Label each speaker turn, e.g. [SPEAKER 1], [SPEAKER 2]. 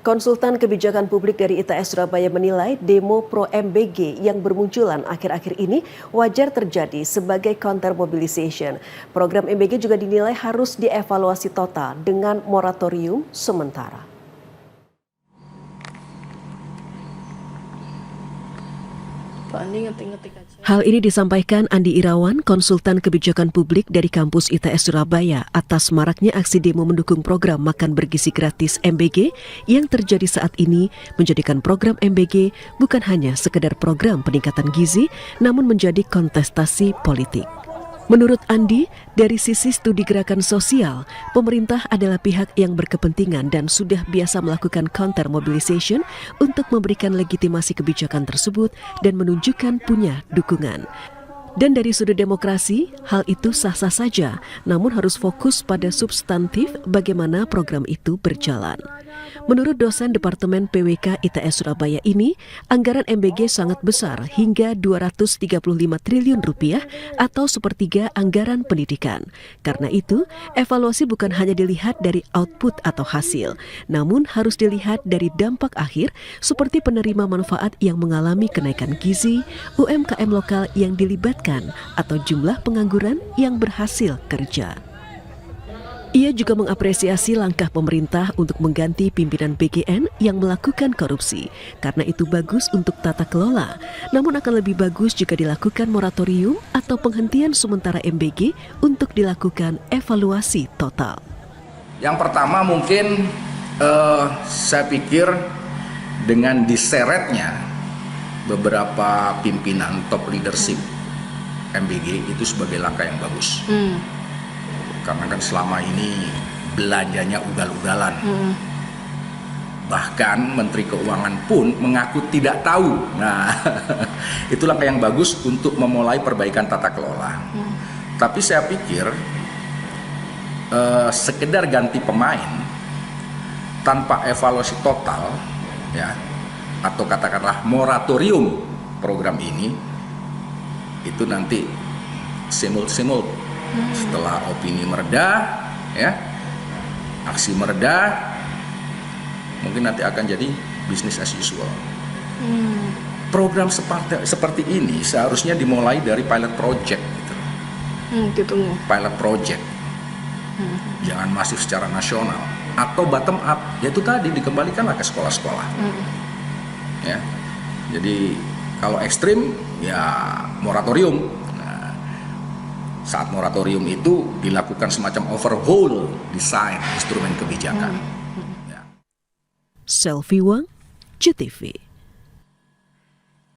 [SPEAKER 1] Konsultan kebijakan publik dari ITS Surabaya menilai demo pro MBG yang bermunculan akhir-akhir ini wajar terjadi sebagai counter mobilization. Program MBG juga dinilai harus dievaluasi total dengan moratorium sementara. Hal ini disampaikan Andi Irawan, konsultan kebijakan publik dari kampus ITS Surabaya atas maraknya aksi demo mendukung program makan bergizi gratis MBG yang terjadi saat ini, menjadikan program MBG bukan hanya sekedar program peningkatan gizi, namun menjadi kontestasi politik. Menurut Andi, dari sisi studi gerakan sosial, pemerintah adalah pihak yang berkepentingan dan sudah biasa melakukan counter mobilization untuk memberikan legitimasi kebijakan tersebut dan menunjukkan punya dukungan. Dan dari sudut demokrasi, hal itu sah-sah saja, namun harus fokus pada substantif bagaimana program itu berjalan. Menurut dosen Departemen PWK ITS Surabaya ini, anggaran MBG sangat besar hingga 235 triliun rupiah atau sepertiga anggaran pendidikan. Karena itu, evaluasi bukan hanya dilihat dari output atau hasil, namun harus dilihat dari dampak akhir seperti penerima manfaat yang mengalami kenaikan gizi, UMKM lokal yang dilibatkan, atau jumlah pengangguran yang berhasil kerja. Ia juga mengapresiasi langkah pemerintah untuk mengganti pimpinan BGN yang melakukan korupsi, karena itu bagus untuk tata kelola. Namun akan lebih bagus jika dilakukan moratorium atau penghentian sementara MBG untuk dilakukan evaluasi total.
[SPEAKER 2] Yang pertama mungkin saya pikir dengan diseretnya beberapa pimpinan top leadership MBG itu sebagai langkah yang bagus. Karena kan selama ini belanjanya ugal-ugalan. Bahkan Menteri Keuangan pun mengaku tidak tahu. Nah, itu langkah yang bagus untuk memulai perbaikan tata kelola. Tapi saya pikir sekedar ganti pemain tanpa evaluasi total, ya, atau katakanlah moratorium program ini, itu nanti simul-simul setelah opini mereda, ya, aksi mereda, mungkin nanti akan jadi bisnis as usual. Program seperti ini seharusnya dimulai dari pilot project, gitu. Pilot project, jangan masif secara nasional atau bottom up, yaitu tadi dikembalikanlah ke sekolah-sekolah. Ya, jadi kalau ekstrim ya moratorium. Nah, saat moratorium itu dilakukan semacam overhaul desain instrumen kebijakan.
[SPEAKER 1] Selvi Wang, JTV.